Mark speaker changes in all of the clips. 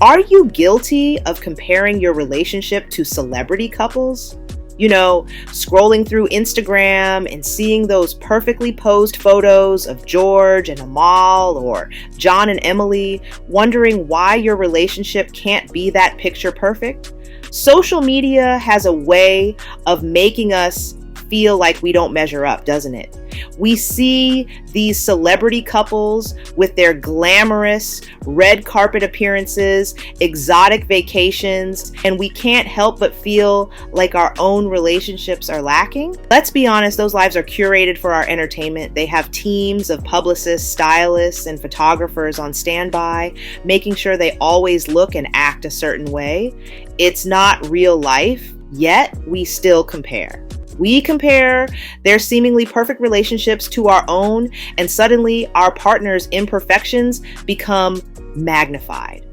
Speaker 1: Are you guilty of comparing your relationship to celebrity couples? Scrolling through Instagram and seeing those perfectly posed photos of George and Amal or John and Emily, wondering why your relationship can't be that picture perfect? Social media has a way of making us feel like we don't measure up, doesn't it? We see these celebrity couples with their glamorous red carpet appearances, exotic vacations, and we can't help but feel like our own relationships are lacking. Let's be honest, those lives are curated for our entertainment. They have teams of publicists, stylists, and photographers on standby, making sure they always look and act a certain way. It's not real life, yet we still compare. We compare their seemingly perfect relationships to our own, and suddenly our partner's imperfections become magnified.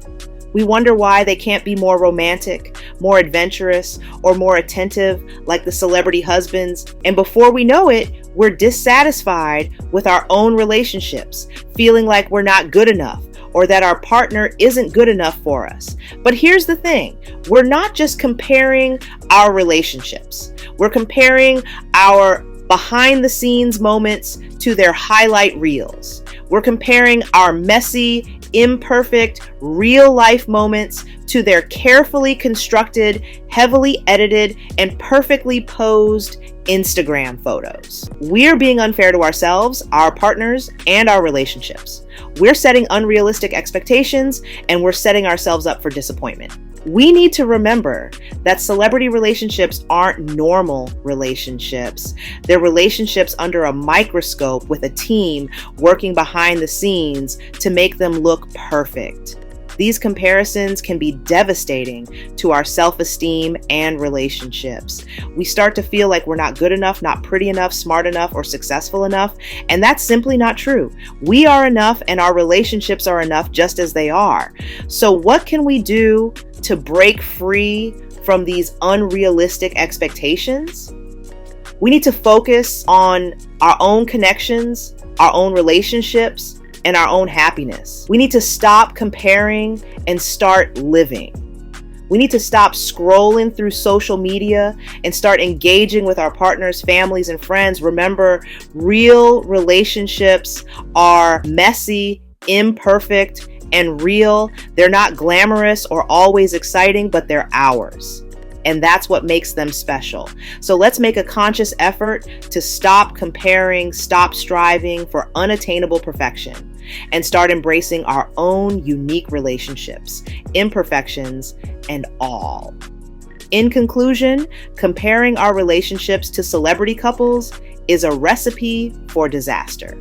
Speaker 1: We wonder why they can't be more romantic, more adventurous, or more attentive like the celebrity husbands. And before we know it, we're dissatisfied with our own relationships, feeling like we're not good enough, or that our partner isn't good enough for us. But here's the thing, we're not just comparing our relationships. We're comparing our behind the scenes moments to their highlight reels. We're comparing our messy, imperfect, real life moments to their carefully constructed, heavily edited, and perfectly posed Instagram photos. We're being unfair to ourselves, our partners, and our relationships. We're setting unrealistic expectations, and we're setting ourselves up for disappointment. We need to remember that celebrity relationships aren't normal relationships. They're relationships under a microscope with a team working behind the scenes to make them look perfect. These comparisons can be devastating to our self-esteem and relationships. We start to feel like we're not good enough, not pretty enough, smart enough, or successful enough, and that's simply not true. We are enough, and our relationships are enough just as they are. So what can we do to break free from these unrealistic expectations? We need to focus on our own connections, our own relationships, and our own happiness. We need to stop comparing and start living. We need to stop scrolling through social media and start engaging with our partners, families, and friends. Remember, real relationships are messy, imperfect, and real. They're not glamorous or always exciting, but they're ours. And that's what makes them special. So let's make a conscious effort to stop comparing, stop striving for unattainable perfection, and start embracing our own unique relationships, imperfections, and all. In conclusion, comparing our relationships to celebrity couples is a recipe for disaster.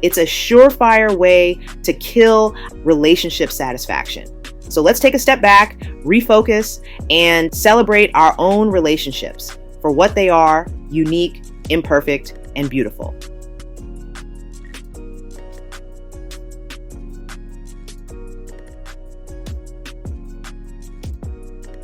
Speaker 1: It's a surefire way to kill relationship satisfaction. So let's take a step back, refocus, and celebrate our own relationships for what they are: unique, imperfect, and beautiful.